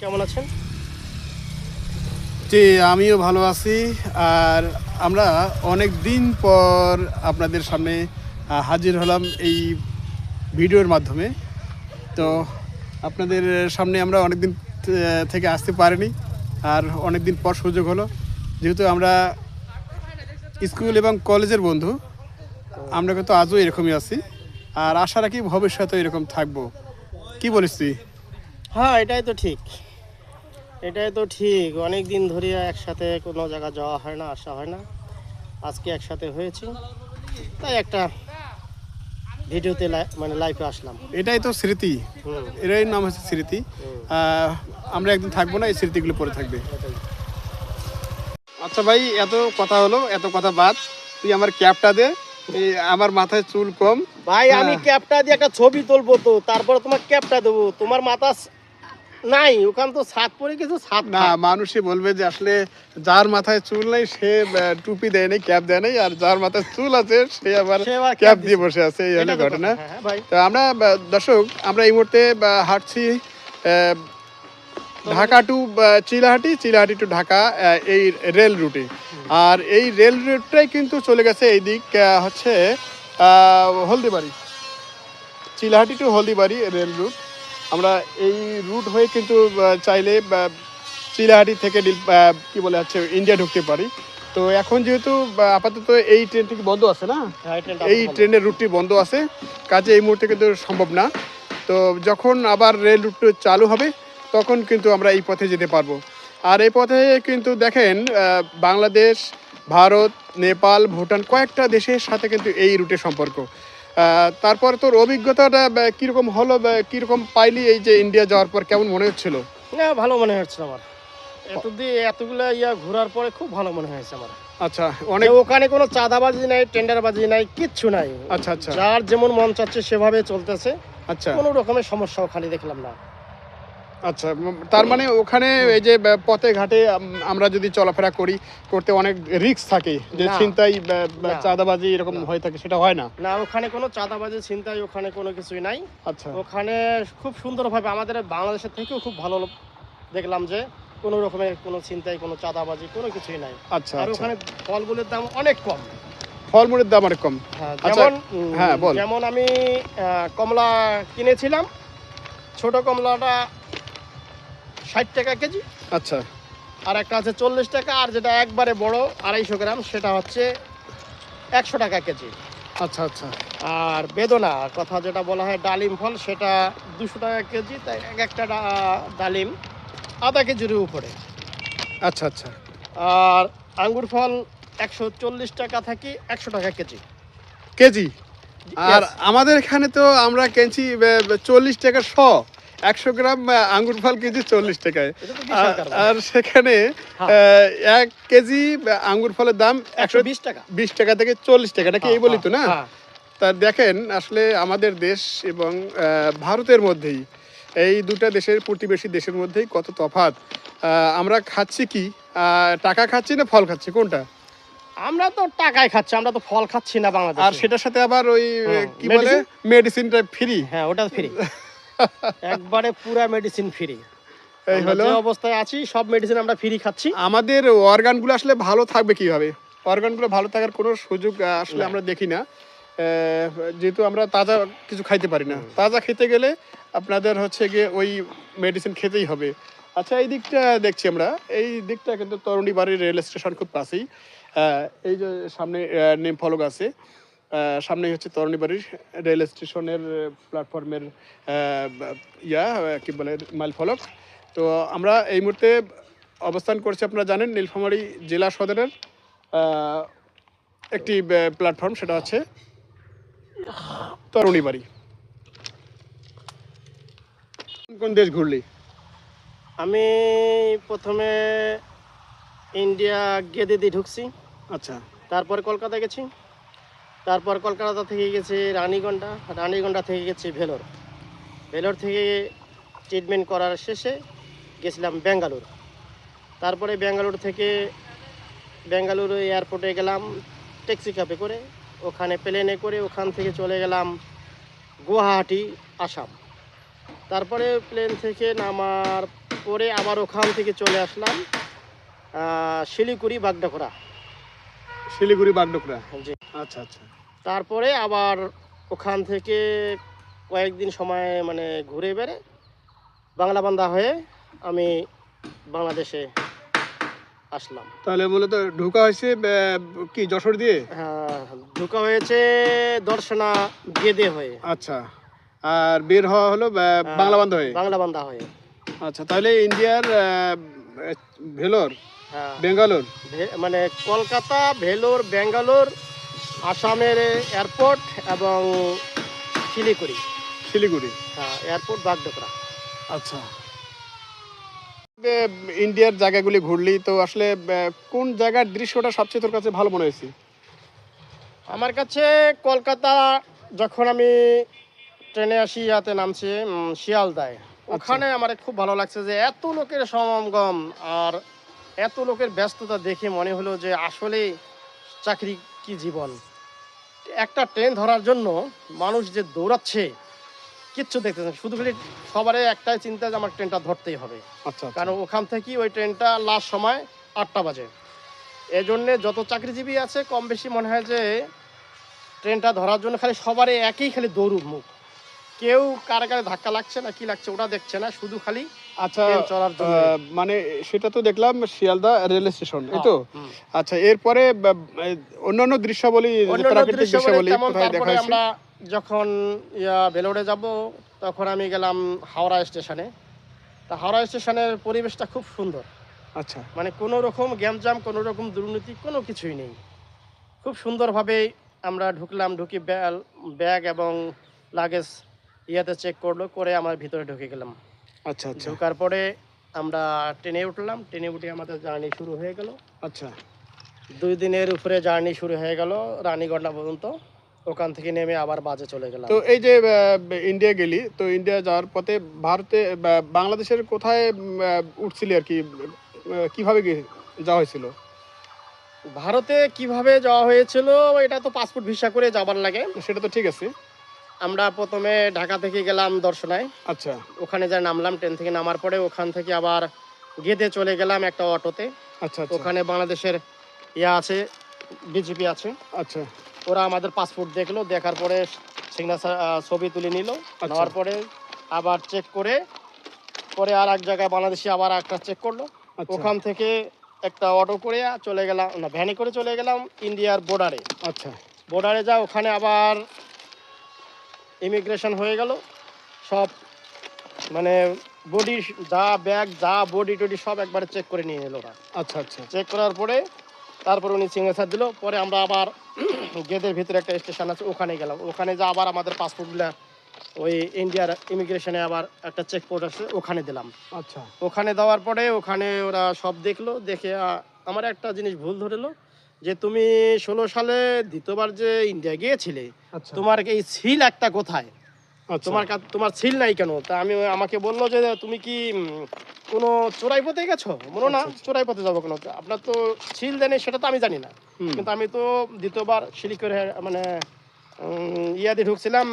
কেমন আছেন? জি, আমিও ভালো আছি। আর আমরা অনেক দিন পর আপনাদের সামনে হাজির হলাম এই ভিডিওর মাধ্যমে। তো হুম। আপনাদের সামনে আমরা অনেকদিন থেকে আসতে পারিনি। আর অনেকদিন পর সুযোগ হলো। যেহেতু আমরা স্কুল এবং কলেজের বন্ধু, আমরা কিন্তু আজও এরকমই আছি। আর আশা রাখি ভবিষ্যতেও এরকম থাকবো। কি বলিস তুই? হ্যাঁ, এটাই তো ঠিক। অনেক দিন ধরে একসাথে কোনো জায়গা যাওয়া হয় না, আসা হয় না। আজকে একসাথে হয়েছি, তাই একটা ভিডিওতে মানে লাইভে আসলাম। এটাই তো স্মৃতি। হুম। এটাই নাম হচ্ছে স্মৃতি। হুম। আমরা একদিন থাকবো না, এই স্মৃতিগুলো পড়ে থাকবে। এটাই। আচ্ছা ভাই, এত কথা হলো, এত কথা বাদ। তুই আমার ক্যাপটা দে। আমার মাথায় চুল কম। ভাই, আমি হ্যাঁ। ক্যাপটা দিয়ে একটা ছবি তুলবো, তো তারপরে তোমার ক্যাপটা দেবো। তোমার মাথা নাই, ওখান তো ছাদ পড়ে কিছু ছাদ না, মানুষই বলবে যে আসলে যার মাথায় চুল নেই সে টুপি দেয় নাই, ক্যাপ দেয় নাই, আর যার মাথায় চুল আছে সে আবার সে আবার ক্যাপ দিয়ে দিছে। বসে আছে। এই হলো এটা তো ঘটনা। কথা। হ্যাঁ, হ্যাঁ ভাই। তো আমরা দর্শক, আমরা এই মুহূর্তে হাঁটছি ঢাকা টু চিলাহাটি, চিলাহাটি টু ঢাকা, এই রেল রুটে। আর এই রেল রুটটাই কিন্তু চলে গেছে এই দিক, হচ্ছে Haldibari, Chilahati to Haldibari rail route. আমরা এই রুট হয়ে কিন্তু চাইলে চিলাহাটি থেকে কি বলে হচ্ছে ইন্ডিয়া ঢুকতে পারি। তো এখন যেহেতু আপাতত এই ট্রেনটি বন্ধ আছে না, হ্যাঁ, ট্রেনটা এই ভালো। ট্রেনের রুটটি বন্ধ আছে, কাজে এই মুহূর্তে কিন্তু সম্ভব না। তো যখন আবার রেল রুটটি চালু হবে তখন কিন্তু আমরা এই পথে যেতে পারবো। আর এই পথে কিন্তু দেখেন বাংলাদেশ, ভারত, নেপাল, ভুটান কয়েকটা দেশের সাথে কিন্তু এই রুটের সম্পর্ক। তারপর তোর অভিজ্ঞতাটা কীরকম হলো, কীরকম পাইলি এই যে ইন্ডিয়া যাওয়ার পর, কেমন মনে হচ্ছিল? না, ভালো মনে হচ্ছে আমার। এতগুলা ঘোরার পরে খুব ভালো মনে হয়েছে আমার। আচ্ছা, অনেক। ওখানে কোনো চাঁদাবাজি নাই, টেন্ডারবাজি নাই, কিচ্ছু নাই। আচ্ছা আচ্ছা যার যেমন মন চাচ্ছে সেভাবে চলতেছে। আচ্ছা কোনো রকমের সমস্যা ওখানে দেখলাম না। আচ্ছা। তার মানে ওখানে এই যে পথে ঘাটে আমরা যদি চলাফেরা করতে অনেক রিস্ক থাকে, যে না, ছিনতাই না, চাঁদাবাজি এরকম না। হয়ে থাকে, সেটা হয় না? না, ওখানে কোনো চাঁদাবাজি ছিনতাই ওখানে কোনো কিছুই নাই। আচ্ছা ওখানে খুব সুন্দরভাবে আমাদের বাংলাদেশের থেকেও খুব ভালো দেখলাম যে কোনো রকমের কোনো ছিনতাই, কোনো চাঁদাবাজি কোনো কিছুই নাই। আচ্ছা আর আচ্ছা। ওখানে ফলগুলোর দাম অনেক কম। ফলমূলের দাম অনেক কম। হ্যাঁ, আচ্ছা। হ্যাঁ, বল। যেমন আমি কমলা কিনেছিলাম, ছোট কমলাটা ৬০ টাকা কেজি। আচ্ছা আর একটা আছে ৪০ টাকা, আর যেটা একবারে বড় ২৫০ গ্রাম সেটা হচ্ছে ১০০ টাকা কেজি। আচ্ছা আচ্ছা আর বেদনা কথা যেটা বলা হয় ডালিম ফল, সেটা ২০০ টাকা কেজি। তাই একটা ডালিম আধা কেজির উপরে। আচ্ছা আচ্ছা। আর আঙ্গুর ফল ১৪০ টাকা থেকে ১০০ টাকা কেজি। কেজি? আর Yes. আমাদের এখানে তো আমরা কিনছি ৪০ টাকা শ। ১০০ গ্রাম আঙ্গুর ফল কেজি ৪০ টাকায়। এটা তো বিশাল কারবার। আর সেখানে হ্যাঁ। ১ কেজি আঙ্গুর ফলের দাম ১২০ টাকা। ১২০ টাকা থেকে ৪০ টাকা, নাকি এই বলি তো না? হ্যাঁ। তা দেখেন, আসলে আমাদের দেশ এবং ভারতের মধ্যেই, এই দুটা দেশের প্রতিবেশী দেশের মধ্যেই কত তফাৎ। আমরা খাচ্ছি কি, টাকা খাচ্ছি না ফল খাচ্ছি, কোনটা? আমরা তো টাকায় খাচ্ছি, আমরা তো ফল খাচ্ছি না আর বাংলাদেশে। সেটার সাথে আবার ওই কি বলে, মেডিসিন। মেডিসিনটা ফ্রি। হ্যাঁ, ওটা ফ্রি। একবারে পুরা মেডিসিন ফ্রি। এই আমরা হলো যে অবস্থায় আছি সব মেডিসিন আমরা ফ্রি খাচ্ছি। আমাদের অর্গানগুলো আসলে ভালো থাকবে কিভাবে? অর্গানগুলো ভালো থাকার কোনো সুযোগ আসলে না। আমরা দেখি না। যেহেতু আমরা তাজা কিছু খাইতে পারি না। তাজা খেতে গেলে আপনাদের হচ্ছে গিয়ে ওই মেডিসিন খেতেই হবে। আচ্ছা, এই দিকটা দেখছি আমরা, এই দিকটা কিন্তু তরুণী বাড়ির রেল স্টেশন খুব কাছেই। এই যে সামনে নেম ফলক আছে, সামনেই হচ্ছে তরুণী বাড়ির রেল স্টেশনের প্ল্যাটফর্মের কি বলে, মাইল ফলক। তো আমরা এই মুহূর্তে অবস্থান করছি, আপনারা জানেন, নীলফামারী জেলা সদরের একটি প্ল্যাটফর্ম, সেটা হচ্ছে তরুণী বাড়ি। কোন দেশ ঘুরলি? আমি প্রথমে ইন্ডিয়া গেদে দিয়ে ঢুকছি, আচ্ছা তারপর কলকাতা গেছি, তারপর কলকাতা থেকে গেছি রানীগঞ্জা, রানীগঞ্জা থেকে গেছি ভেলোর, ভেলোর থেকে ট্রিটমেন্ট করার শেষে গেছিলাম ব্যাঙ্গালোর। তারপরে ব্যাঙ্গালুরু এয়ারপোর্টে গেলাম ট্যাক্সি ক্যাবে করে, ওখানে প্লেনে করে ওখান থেকে চলে গেলাম গুয়াহাটি, আসাম। তারপরে প্লেন থেকে নামার পরে আবার ওখান থেকে চলে আসলাম শিলিগুড়ি বাগডোগরা। শিলিগুড়ি বাগডোগরা। জি। আচ্ছা আচ্ছা। তারপরে আবার ওখান থেকে কয়েকদিন সময় মানে ঘুরে বেড়ে বাংলাবান্ধা হয়ে আমি বাংলাদেশে আসলাম। তাহলে মূলত ঢোকা হয়েছে কি যশোর দিয়ে? হ্যাঁ, ঢোকা হয়েছে দর্শনা গেদে হয়ে। আচ্ছা, আর বের হওয়া হলো বাংলাবান্ধা হয়ে। বাংলাবান্ধা হয়ে। আচ্ছা, তাহলে ইন্ডিয়ার ভেলোর, হ্যাঁ, বেঙ্গালোর, মানে কলকাতা, ভেলোর, ব্যাঙ্গালোর, আসামের এয়ারপোর্ট এবং শিলিগুড়ি। শিলিগুড়ি, হ্যাঁ, এয়ারপোর্ট বাগডোগরা। আচ্ছা। ইন্ডিয়ার জায়গাগুলি ঘুরলি তো আসলে কোন জায়গার দৃশ্যটা সবচেয়ে তোর কাছে ভালো মনে হয়েছে? আমার কাছে কলকাতা, যখন আমি ট্রেনে আসি ইয়াতে নামছি শিয়ালদায়, ওখানে আমার খুব ভালো লাগছে যে এত লোকের সমাগম আর এত লোকের ব্যস্ততা দেখে মনে হলো যে আসলে চাকরি কি জীবন। একটা ট্রেন ধরার জন্য মানুষ যে দৌড়াচ্ছে কিচ্ছু দেখতেছে না, শুধু খালি সবারই একটাই চিন্তা যে আমার ট্রেনটা ধরতেই হবে। আচ্ছা, কারণ ওখান থেকেই ওই ট্রেনটা লাস্ট সময় 8টা বাজে। এই জন্যে যত চাকরিজীবী আছে কম বেশি মনে হয় যে ট্রেনটা ধরার জন্য খালি সবারই একই খালি দৌড় মুখ, কেউ কারে কারে ধাক্কা লাগছে না কি লাগছে ওটা দেখছে না, শুধু খালি আচ্ছা। ট্রেন চলার জন্য। মানে সেটা তো দেখলাম শিয়ালদা রেল স্টেশন, এই তো। হুম। আচ্ছা, এরপরে অন্যান্য দৃশ্যাবলী, অন্যান্য প্রাকৃতিক দৃশ্যাবলী তেমন কোথায় দেখা তারপরে হয়েছে? আমরা যখন ভেলোরে যাব তখন আমি গেলাম হাওড়া স্টেশনে। তা হাওড়া স্টেশনের পরিবেশটা খুব সুন্দর, আচ্ছা মানে কোনো রকম গ্যামজাম, কোনো রকম দুর্নীতি, কোনো কিছুই নেই। খুব সুন্দরভাবে আমরা ঢুকলাম, ঢুকি ব্যাগ এবং লাগেজ ইয়াতে চেক করলো, করে আমার ভিতরে ঢুকে গেলাম। আচ্ছা আচ্ছা ঢোকার পরে আমরা ট্রেনে উঠলাম, ট্রেনে উঠে আমাদের জার্নি শুরু হয়ে গেল। আচ্ছা। 2 দিনের উপরে জার্নি শুরু হয়ে গেল রানীগঞ্জা পর্যন্ত। ওখান থেকে নেমে আবার বাজে চলে গেলাম। তো এই যে ইন্ডিয়া গেলি, তো ইন্ডিয়া যাওয়ার পথে ভারতে বাংলাদেশের কোথায় উঠছিলি আর কি? কিভাবে যাওয়া হয়েছিল? ভারতে কিভাবে যাওয়া হয়েছিল, এটা তো পাসপোর্ট ভিসা করে যাবার লাগে। সেটা তো ঠিক আছে। আমরা প্রথমে ঢাকা থেকে গেলাম দর্শনায়, আচ্ছা ওখানে যা নামলাম, ট্রেন থেকে নামার পরে ওখান থেকে আবার গেদে চলে গেলাম একটা অটোতে। আচ্ছা আচ্ছা ওখানে বাংলাদেশের আছে, বিজেপি আছে, আচ্ছা ওরা আমাদের পাসপোর্ট দেখলো, দেখার পরে সিগনেচার ছবি তুলে নিল। নেওয়ার পরে আবার চেক করে পরে আর এক জায়গায় বাংলাদেশি আবার একটা চেক করলো। আচ্ছা ওখান থেকে একটা অটো করে চলে গেলাম, না ভ্যানে করে চলে গেলাম ইন্ডিয়ার বর্ডারে। আচ্ছা বর্ডারে যা ওখানে আবার ইমিগ্রেশন হয়ে গেল, সব মানে বডি যা ব্যাগ যা বডি টডি সব একবারে চেক করে নিয়ে এলো ওরা। আচ্ছা আচ্ছা চেক করার পরে তারপর উনি সিগনেচার দিল। পরে আমরা আবার গেটের ভিতরে একটা স্টেশন আছে, ওখানে গেলাম। ওখানে যা আবার আমাদের পাসপোর্টগুলো ওই ইন্ডিয়ার ইমিগ্রেশনে আবার একটা চেকপোস্ট আছে, ওখানে দিলাম। আচ্ছা ওখানে দেওয়ার পরে ওখানে ওরা সব দেখলো, দেখে আমার একটা জিনিস ভুল ধরেলো যে তুমি 16 সালে দ্বিতীয়বার যে ইন্ডিয়া গিয়েছিলে, আচ্ছা তোমার এই সিল একটা কোথায়, আচ্ছা তোমার সিল নাই কেন? তা আমাকে বললো যে তুমি কি কোনো চোরাই পথে গেছো? বলো না, চোরাই পথে যাবো কেন, আপনার তো সিল দেনে সেটা তো আমি জানি না। কিন্তু আমি তো দ্বিতীয়বার শিলিগুড়ি মানে ইয়াতে ঢুকছিলাম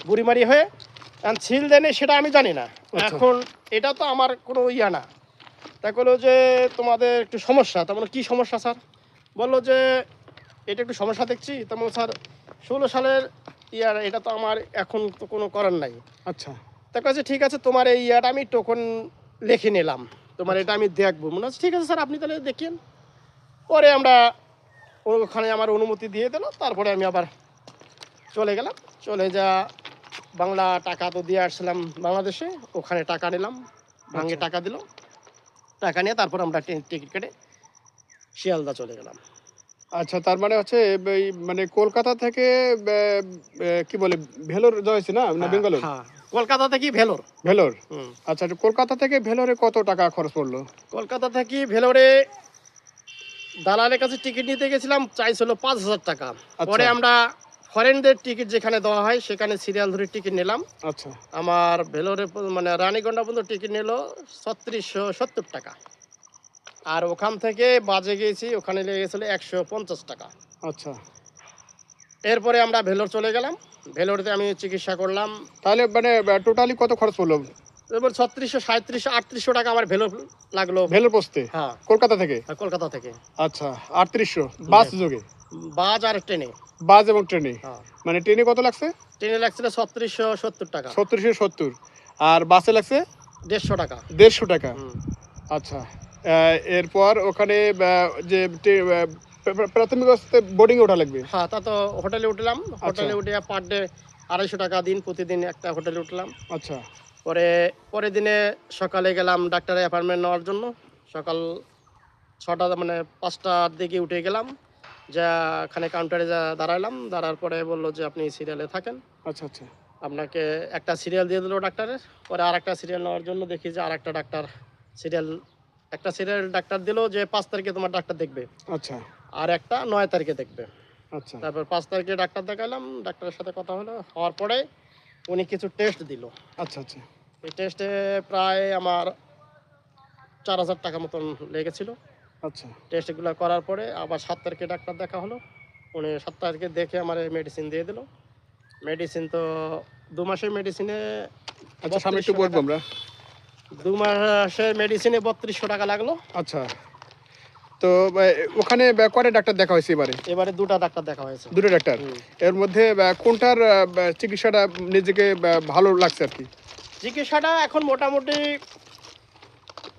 বুড়িমারি হয়ে, সিল দেনে সেটা আমি জানি না। এখন এটা তো আমার কোনো ইয়া না। তা বললো যে তোমাদের একটু সমস্যা। তা বলো কী সমস্যা স্যার? বললো যে এটা একটু সমস্যা দেখছি। তেমন স্যার 16 সালের ইয়ার এটা তো আমার এখন তো কোনো করার নাই। আচ্ছা তার কাছে ঠিক আছে, তোমার এই ইয়াটা আমি টোকন লিখে নিলাম, তোমার এটা আমি দেখবো। মনে হচ্ছে ঠিক আছে স্যার, আপনি তাহলে দেখেন। পরে আমরা ওখানে আমার অনুমতি দিয়ে দিল। তারপরে আমি আবার চলে গেলাম। চলে যা বাংলা টাকা তো দিয়ে আসছিলাম বাংলাদেশে, ওখানে টাকা নিলাম, ভাঙে টাকা দিল। টাকা নিয়ে তারপর আমরা ট্রেন টিকিট কেটে শিয়ালদা চলে গেলাম। আচ্ছা, তার মানে হচ্ছে এই মানে কলকাতা থেকে কি বলে ভেলোর যাওয়া হয়েছে না, না বেঙ্গালোর? হ্যাঁ, কলকাতা থেকে ভেলোর। ভেলোর। হুম। আচ্ছা, কলকাতা থেকে ভেলোরে কত টাকা খরচ পড়লো? কলকাতা থেকে ভেলোরে দালালের কাছে টিকিট নিতে গেছিলাম, চাইছিল 5,000 টাকা। পরে আমরা ফরেনদের টিকিট যেখানে দেওয়া হয় সেখানে সিরিয়াল ধরে টিকিট নিলাম। আচ্ছা আমার ভেলোরে মানে রানীগঞ্জা পর্যন্ত টিকিট নিল 3670 টাকা। আর ওখান থেকে বাজে গিয়েছি, ওখানে লেগে গেছিলো 150 টাকা। আচ্ছা এরপরে আমরা ভেলোর চলে গেলাম। ভেলোরতে আমি চিকিৎসা করলাম। তাহলে মানে টোটালি কত খরচ পড়লো এবার 3600, 3700, 3800 টাকা আমার ভেলোর লাগলো। ভেলোর পৌঁছতে হ্যাঁ, কলকাতা থেকে? কলকাতা থেকে। আচ্ছা, 3800 বাস যোগে? বাস আর ট্রেনে। বাস এবং ট্রেনে? হ্যাঁ, মানে ট্রেনে কত লাগছে? ট্রেনে লাগছিল 3670 টাকা। 3670। আর বাসে লাগছে 150 টাকা। 150 টাকা। হুম। আচ্ছা, এরপর ওখানে যে প্রাথমিক অবস্থায় বোর্ডিংয়ে ওঠা লাগবে? হ্যাঁ, তা তো হোটেলে উঠলাম। হোটেলে উঠে পার ডে 250 টাকা দিন, প্রতিদিন একটা হোটেলে উঠলাম। আচ্ছা। পরের দিনে সকালে গেলাম ডাক্তারের অ্যাপয়েন্টমেন্ট নেওয়ার জন্য। সকাল 6টা মানে 5টার দিকে উঠে গেলাম, যা এখানে কাউন্টারে দাঁড়ালাম। দাঁড়ার পরে বললো যে আপনি সিরিয়ালে থাকেন। আচ্ছা আচ্ছা। আপনাকে একটা সিরিয়াল দিয়ে দিলো ডাক্তারের। পরে আর একটা সিরিয়াল নেওয়ার জন্য দেখি যে আর একটা ডাক্তার সিরিয়াল ডাক্তার দিল যে 5 তারিখে তোমার ডাক্তার দেখবে, আচ্ছা আর একটা 9 তারিখে দেখবে। আচ্ছা। তারপর 5 তারিখে ডাক্তার দেখালাম। ডাক্তারের সাথে কথা হওয়ার পরে উনি কিছু টেস্ট দিল। আচ্ছা আচ্ছা। এই টেস্টে প্রায় আমার 4000 টাকা মতন লেগেছিল। আচ্ছা। টেস্টগুলো করার পরে আবার 7 তারিখে ডাক্তার দেখা হলো। উনি 7 তারিখে দেখে আমার মেডিসিন দিয়ে দিল। মেডিসিন তো 2 মাসের মেডিসিনে। আচ্ছা, সামনে একটু বলবো আমরা। 2 মাসের মেডিসিনে 3200 টাকা লাগলো। আচ্ছা, তো ওখানে কয়টা ডাক্তার দেখা হয়েছে এবারে? এবারে 2টা ডাক্তার দেখা হয়েছে। 2টা ডাক্তার। এর মধ্যে কোনটার চিকিৎসাটা নিজেকে ভালো লাগছে আর কি? চিকিৎসাটা এখন মোটামুটি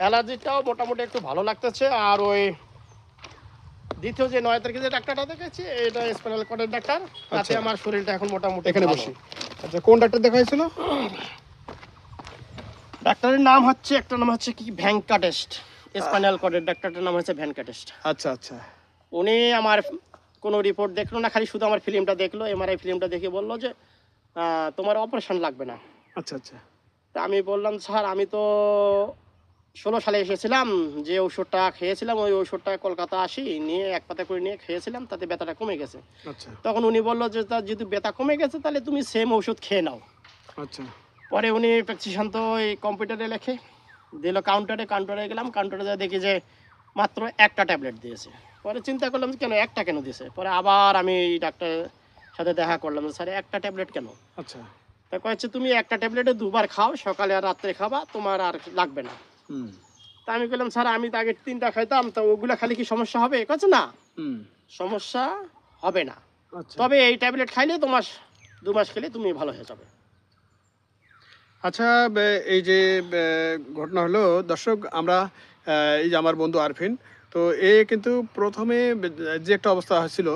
অ্যালার্জিটাও মোটামুটি একটু ভালো লাগতেছে। আর ওই দ্বিতীয় যে 9 তারিখে যে ডাক্তারটা দেখেছি, এটা স্পাইনাল কর্ডের ডাক্তার। তাতে আচ্ছা। আমার শরীরটা এখন মোটামুটি এখানে ভালো। বসি। আচ্ছা, কোন ডাক্তার দেখা হয়েছিল? ডাক্তারের নাম হচ্ছে, একটা নাম হচ্ছে কি ভেঙ্কাটেস্ট। স্পাইনাল কর্ডের ডাক্তারটার নাম হচ্ছে ভেঙ্কাটেস্ট। আচ্ছা আচ্ছা। উনি আমার কোনো রিপোর্ট দেখলো না, খালি শুধু আমার ফিল্মটা দেখলো। এমআরআই ফিল্মটা দেখে বললো যে তোমার অপারেশন লাগবে না। আচ্ছা আচ্ছা। তা আমি বললাম স্যার, আমি তো 16 সালে এসেছিলাম, যে ওষুধটা খেয়েছিলাম ওই ওষুধটা কলকাতা আসি নিয়ে 1 পাতা করে নিয়ে খেয়েছিলাম, তাতে ব্যথাটা কমে গেছে। আচ্ছা তখন উনি বললো যে তা যদি ব্যথা কমে গেছে তাহলে তুমি সেম ওষুধ খেয়ে নাও। আচ্ছা। পরে উনি প্রেসক্রিপশন তো এই কম্পিউটারে লেখে দিল। কাউন্টারে গেলাম। কাউন্টারে যা দেখি যে মাত্র একটা ট্যাবলেট দিয়েছে। পরে চিন্তা করলাম যে কেন দিয়েছে। পরে আবার আমি ডাক্তারের সাথে দেখা করলাম, স্যার একটা ট্যাবলেট কেন? আচ্ছা। তা কয়েছে তুমি একটা ট্যাবলেটে 2বার খাও, সকালে আর রাত্রে খাবা, তোমার আর লাগবে না। হুম। তা আমি বললাম স্যার, আমি তো আগে 3টা খাইতাম, তো ওগুলো খালি কি সমস্যা হবে? কয়েছে না, সমস্যা হবে না, তবে এই ট্যাবলেট খাইলে তোমার 2 মাস খেলে তুমি ভালো হয়ে যাবে। আচ্ছা, এই যে ঘটনা হলো দর্শক, আমরা এই যে আমার বন্ধু আরফিন, তো এ কিন্তু প্রথমে যে একটা অবস্থা হয়েছিল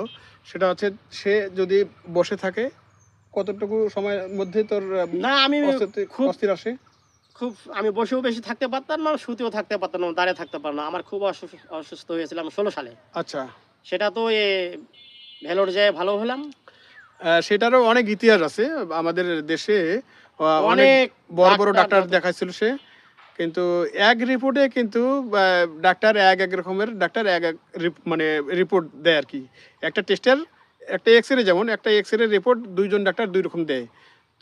সেটা হচ্ছে সে যদি বসে থাকে কতটুকু সময়ের মধ্যে তোর না, আমি খুব অস্থির আসে? আমি বসেও বেশি থাকতে পারতাম না, শুতেও থাকতে পারতাম না, দাঁড়িয়ে থাকতে পারতাম না। আমার খুব অসুস্থ হয়েছিলাম 16 সালে। আচ্ছা। সেটা তো ভেলোর যেয়ে ভালো হলাম। সেটারও অনেক ইতিহাস আছে আমাদের দেশে। অনেক বড় বড় ডাক্তার দেখাইছিল সে, কিন্তু এক রিপোর্টে কিন্তু ডাক্তার এক রকমের ডাক্তার মানে রিপোর্ট দেয় আর কি। একটা টেস্টের একটা এক্সরে, যেমন একটা এক্সরে রিপোর্ট 2জন ডাক্তার 2 রকম দেয়।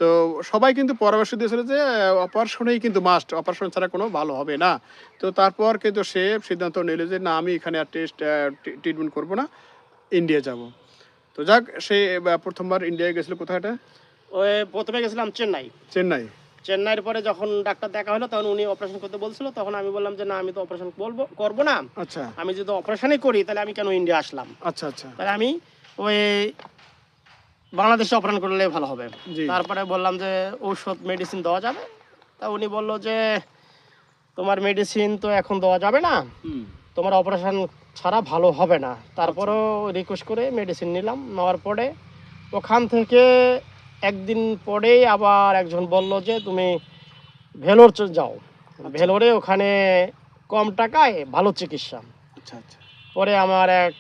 তো সবাই কিন্তু পরামর্শ দিয়েছিল যে অপারেশনেই কিন্তু মাস্ট, অপারেশন ছাড়া কোনো ভালো হবে না। তো তারপর কিন্তু সে সিদ্ধান্ত নিল যে না, আমি এখানে আর ট্রিটমেন্ট করবো না, ইন্ডিয়া যাব। তো যাক, সে প্রথমবার ইন্ডিয়ায় গেছিল। কোথায় এটা? ওই প্রথমে গেছিলাম চেন্নাই। চেন্নাইয়ের পরে যখন ডাক্তার দেখা হলো তখন উনি অপারেশন করতে বলছিল। তখন আমি বললাম যে না, আমি তো অপারেশন করবো না। আচ্ছা। আমি যদি অপারেশনই করি তাহলে আমি কেন ইন্ডিয়া আসলাম? আচ্ছা আচ্ছা। তাহলে আমি ওই বাংলাদেশে অপারেশন করলে ভালো হবে। তারপরে বললাম যে ঔষধ মেডিসিন দেওয়া যাবে? তা উনি বললো যে তোমার মেডিসিন তো এখন দেওয়া যাবে না, তোমার অপারেশন ছাড়া ভালো হবে না। তারপরেও রিকোয়েস্ট করে মেডিসিন নিলাম। নেওয়ার পরে ওখান থেকে একদিন পরেই আবার একজন বলল যে তুমি ভেলোর যাও, ভেলোরে ওখানে কম টাকায় ভালো চিকিৎসা। আচ্ছা আচ্ছা। পরে আমার এক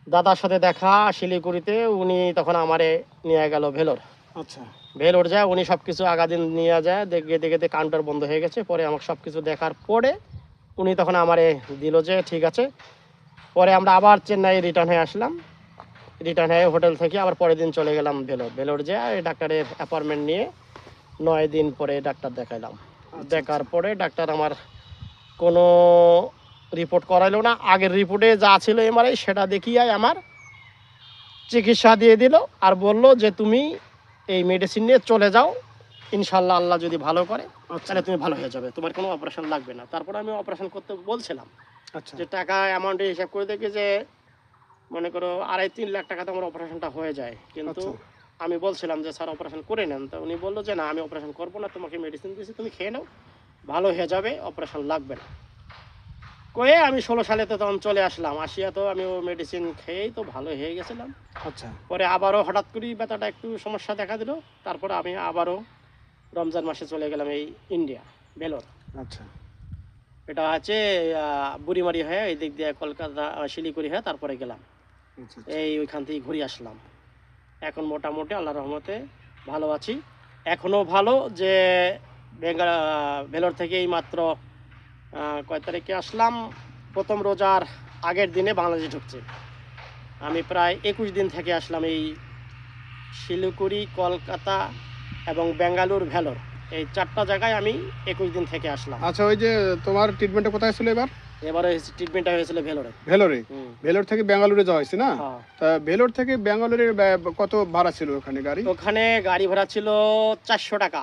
দাদার সাথে দেখা শিলিগুড়িতে, উনি তখন আমারে নিয়ে গেল ভেলোর। আচ্ছা। ভেলোর যায়, উনি সব কিছু আগাদিন নিয়ে যায়। দেখে কাউন্টার বন্ধ হয়ে গেছে। পরে আমাকে সব কিছু দেখার পরে উনি তখন আমারে দিল যে ঠিক আছে। পরে আমরা আবার চেন্নাই রিটার্ন হয়ে আসলাম। রিটার্ন হয়ে হোটেল থেকে আবার পরের দিন চলে গেলাম ভেলোর যায়। ডাক্তারের অ্যাপয়েন্টমেন্ট নিয়ে 9 দিন পরে ডাক্তার দেখাইলাম। দেখার পরে ডাক্তার আমার কোনো রিপোর্ট করাইলো না। আগের রিপোর্টে যা ছিল এমআরআই সেটা দেখিয়ে আমার চিকিৎসা দিয়ে দিল আর বলল যে তুমি এই মেডিসিন নিয়ে চলে যাও, ইনশাল্লাহ আল্লাহ যদি ভালো করে আচ্ছা তাহলে তুমি ভালো হয়ে যাবে, তোমার কোনো অপারেশন লাগবে না। তারপরে আমি অপারেশন করতে বলছিলাম, আচ্ছা যে টাকা অ্যামাউন্টে হিসাব করে দেখি যে মনে করো 2.5-3 লাখ টাকা তো আমার অপারেশনটা হয়ে যায়। কিন্তু আচ্ছা আমি বলছিলাম যে স্যার অপারেশন করে নেন, তো উনি বললো যে না আমি অপারেশন করবো না, তোমাকে মেডিসিন দিয়েছি তুমি খেয়ে নাও, ভালো হয়ে যাবে, অপারেশন লাগবে না। কয়ে আমি 16 সালে তো তখন চলে আসলাম, আসিয়া তো আমি ও মেডিসিন খেয়েই তো ভালো হয়ে গেছিলাম। আচ্ছা পরে আবারও হঠাৎ করেই ব্যথাটা একটু সমস্যা দেখা দিল, তারপরে আমি আবারও রমজান মাসে চলে গেলাম এই ইন্ডিয়া, ভেলোর। আচ্ছা এটা আছে বুড়িমারি হয়ে এই দিক দিয়ে কলকাতা শিলিগুড়ি হয়ে তারপরে গেলাম, আচ্ছা এই ওইখান থেকে ঘুরে আসলাম। এখন মোটামুটি আল্লাহর রহমতে ভালো আছি। এখনও ভালো যে ভেলোর থেকে এই মাত্র কয় তারিখে আসলাম, প্রথম রোজার আগের দিনে বাংলাদেশে ঢুকছে। আমি প্রায় 21 দিন থেকে আসলাম এই শিলিগুড়ি, কলকাতা এবং বেঙ্গালুর, ভেলোর, এই 4টা জায়গায় আমি 21 দিন থেকে আসলাম। আচ্ছা ওই যে তোমার ট্রিটমেন্টটা কোথায় ছিল এবার? এবারে ট্রিটমেন্টটা হয়েছিল ভেলোরে। ভেলোরে? হুম। ভেলোর থেকে বেঙ্গালুরু যাওয়া হয়েছে না? হ্যাঁ। তা ভেলোর থেকে বেঙ্গালুরের কত ভাড়া ছিল ওখানে গাড়ি? ওখানে গাড়ি ভাড়া ছিল 400 টাকা।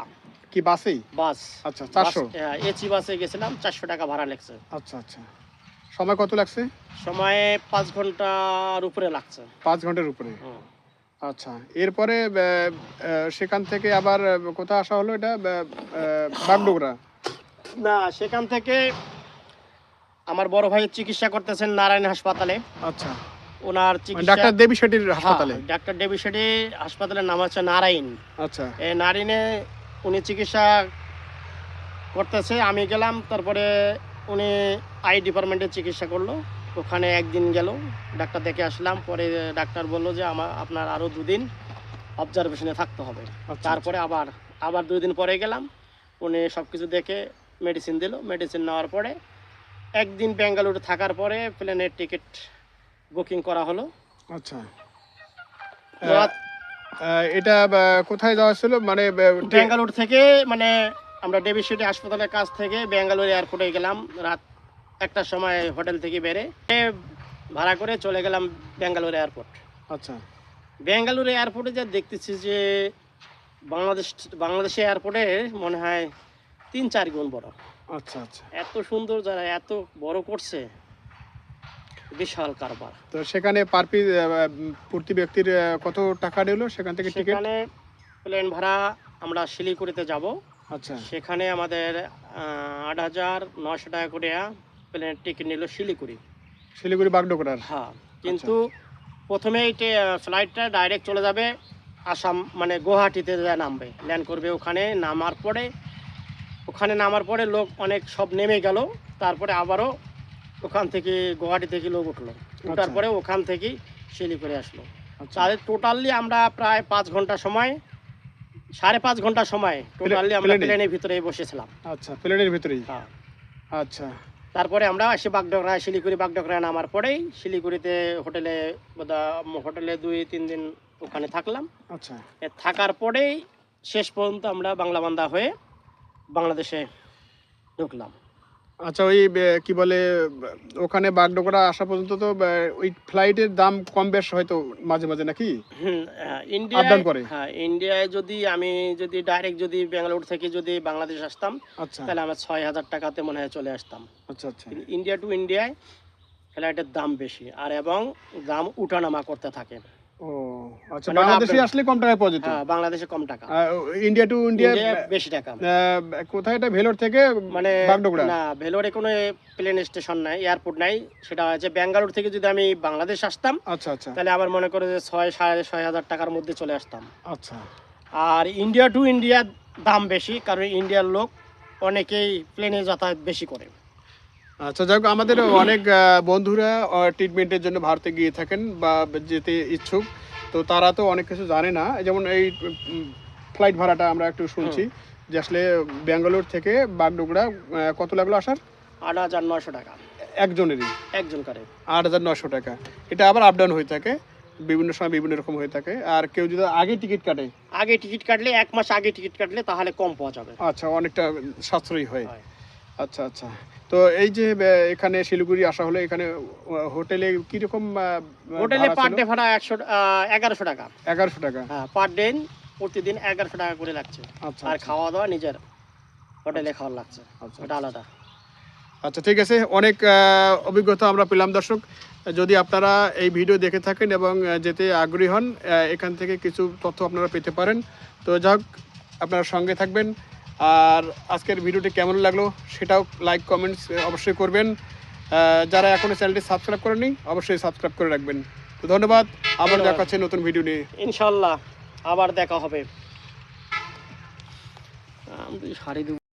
কি বাসেই? বাস। আচ্ছা 400। এসি বাসে গেছিলাম, 400 টাকা ভাড়া লাগছে। আচ্ছা আচ্ছা সময় কত লাগছে? সময়ে 5 ঘন্টার উপরে লাগছে। 5 ঘন্টার উপরে। হুম। আচ্ছা এরপরে সেখান থেকে আবার কোথায় আসা হলো? এটা বাগডোগরা? না, সেখান থেকে আমার বড় ভাই চিকিৎসা করতেছেন নারায়ণ হাসপাতালে। আচ্ছা ওনার মানে চিকিৎসা ডাক্তার দেবী শেঠির হাসপাতালে? হ্যাঁ, ডাক্তার ডেভিড শেঠি হাসপাতালের নাম হচ্ছে নারায়ণ। আচ্ছা এই নারায়ণে উনি চিকিৎসা করতেছে, আমি গেলাম। তারপরে উনি আই ডিপার্টমেন্টে চিকিৎসা করলো, ওখানে একদিন গেল, ডাক্তার দেখে আসলাম। পরে ডাক্তার বললো যে আপনার আরও 2 দিন অবজারভেশনে থাকতে হবে। আচ্ছা, তারপরে আবার 2 দিন পরে গেলাম, উনি সব কিছু দেখে মেডিসিন দিল। মেডিসিন নেওয়ার পরে একদিন বেঙ্গালুরু থাকার পরে প্লেনের টিকিট বুকিং করা হলো। আচ্ছা তো এটা কোথায় যাওয়া ছিল মানে বেঙ্গালুরু থেকে, মানে আমরা ডেভিড শেঠি হাসপাতালের কাছ থেকে বেঙ্গালুরু এয়ারপোর্টে গেলাম রাত 1টার সময়, হোটেল থেকে বেরে ভাড়া করে চলে গেলাম বেঙ্গালুরু এয়ারপোর্ট। আচ্ছা বেঙ্গালুরু এয়ারপোর্টে যা দেখতেছি যে বাংলাদেশে এয়ারপোর্টে মনে হয় 3-4 গুণ বড়। আচ্ছা আচ্ছা এত সুন্দর, যারা এত বড় করছে, বিশাল কারবার। তো সেখানে পার পিস প্রতি ব্যক্তির কত টাকা নিল সেখান থেকে টিকিট? সেখানে প্লেন ভাড়া, আমরা শিলিগুড়িতে যাব, আচ্ছা সেখানে আমাদের 8,900 টাকা করে প্লেনের টিকিট নিল শিলিগুড়ি। শিলিগুড়ি বাগডোগরার? হ্যাঁ, কিন্তু প্রথমে এই ফ্লাইটটা ডাইরেক্ট চলে যাবে আসাম, মানে গুয়াহাটিতে নামবে, ল্যান্ড করবে। ওখানে নামার পরে লোক অনেক সব নেমে গেল। তারপরে আবারও ওখান থেকে গুয়াহাটি থেকে লোক উঠলো, ওঠার পরে ওখান থেকেই শিলিগুড়ি আসলো। তাদের টোটালি আমরা প্রায় 5 ঘন্টা সময়, 5.5 ঘন্টা সময় টোটালি আমরা প্লেনের ভিতরে বসেছিলাম। আচ্ছা প্লেনের ভিতরেই? হ্যাঁ। আচ্ছা তারপরে আমরা এসে বাগডোগরা, শিলিগুড়ি বাগডোগরা নামার পরেই শিলিগুড়িতে হোটেলে 2-3 দিন ওখানে থাকলাম। আচ্ছা থাকার পরেই শেষ পর্যন্ত আমরা বাংলাবান্ধা হয়ে বাংলাদেশে ঢুকলাম। আচ্ছা ওই কি বলে ওখানে বাগডোগরা আসা পর্যন্ত তো ওই ফ্লাইটের দাম কম বেশ হয়তো মাঝে মাঝে নাকি? ইন্ডিয়ায় যদি ডাইরেক্ট যদি বেঙ্গালুরু থেকে যদি বাংলাদেশ আসতাম, আচ্ছা তাহলে আমরা 6,000 টাকাতে মনে হয় চলে আসতাম। আচ্ছা আচ্ছা ইন্ডিয়া টু ইন্ডিয়ায় ফ্লাইটের দাম বেশি, আর এবং দাম উঠানামা করতে থাকে। ও আচ্ছা, মানে বাংলাদেশে আসলে কম টাকায় পাওয়া যেত? হ্যাঁ, বাংলাদেশে কম টাকা। ইন্ডিয়া টু ইন্ডিয়া বেশি টাকা। কোথায় এটা? ভেলোর থেকে মানে বাগডোগরা? না, ভেলোরে কোনো প্লেন স্টেশন নাই, এয়ারপোর্ট নাই। সেটা হচ্ছে বেঙ্গালুরু থেকে যদি আমি বাংলাদেশ আসতাম, আচ্ছা আচ্ছা, তাহলে আবার মনে করে যে 6,000-6,500 টাকার মধ্যে চলে আসতাম। আচ্ছা। আর ইন্ডিয়া টু ইন্ডিয়া দাম বেশি, কারণ ইন্ডিয়ার লোক অনেকেই প্লেনে যাতায়াত বেশি করে। আচ্ছা যাই হোক, আমাদের অনেক বন্ধুরা ট্রিটমেন্টের জন্য ভারতে গিয়ে থাকেন বা যেতে ইচ্ছুক, তো তারা তো অনেক কিছু জানে না। যেমন এই ফ্লাইট ভাড়াটা আমরা একটু শুনছি যে আসলে বেঙ্গালুরু থেকে বাগডোগরা কত লাগলো আসার? 8,900 টাকা একজনেরই? একজনকারে 8,900 টাকা। এটা আবার আপ ডাউন হয়ে থাকে, বিভিন্ন সময় বিভিন্ন রকম হয়ে থাকে। আর কেউ যদি আগে টিকিট কাটে, 1 মাস আগে টিকিট কাটলে তাহলে কম পাওয়া যাবে। আচ্ছা, অনেকটা সাশ্রয়ী হয়। আচ্ছা আচ্ছা। তো এই যে এখানে শিলিগুড়ি আসা হলো, এখানে হোটেলে কিরকম? হোটেলে পার ডে ভাড়া 1100 টাকা। 1100 টাকা? হ্যাঁ, পার ডে প্রতিদিন 1100 টাকা করে লাগছে। আচ্ছা আর আচ্ছা। খাওয়া দাওয়া নিজের হোটেলে খাওয়ার লাগছে, আচ্ছা ওটা আলাদা। আচ্ছা ঠিক আছে, অনেক অভিজ্ঞতা আমরা পেলাম দর্শক। যদি আপনারা এই ভিডিও দেখে থাকেন এবং যেতে আগ্রহী হন, এখান থেকে কিছু তথ্য আপনারা পেতে পারেন। তো যাক, আপনারা সঙ্গে থাকবেন। আর আজকের ভিডিওটি কেমন লাগলো সেটাও লাইক কমেন্টস অবশ্যই করবেন। যারা এখনও চ্যানেলটি সাবস্ক্রাইব করেনি অবশ্যই সাবস্ক্রাইব করে রাখবেন। তো ধন্যবাদ, আবার দেখা হচ্ছে নতুন ভিডিও নিয়ে। ইনশাল্লাহ আবার দেখা হবে। আমি শাড়ি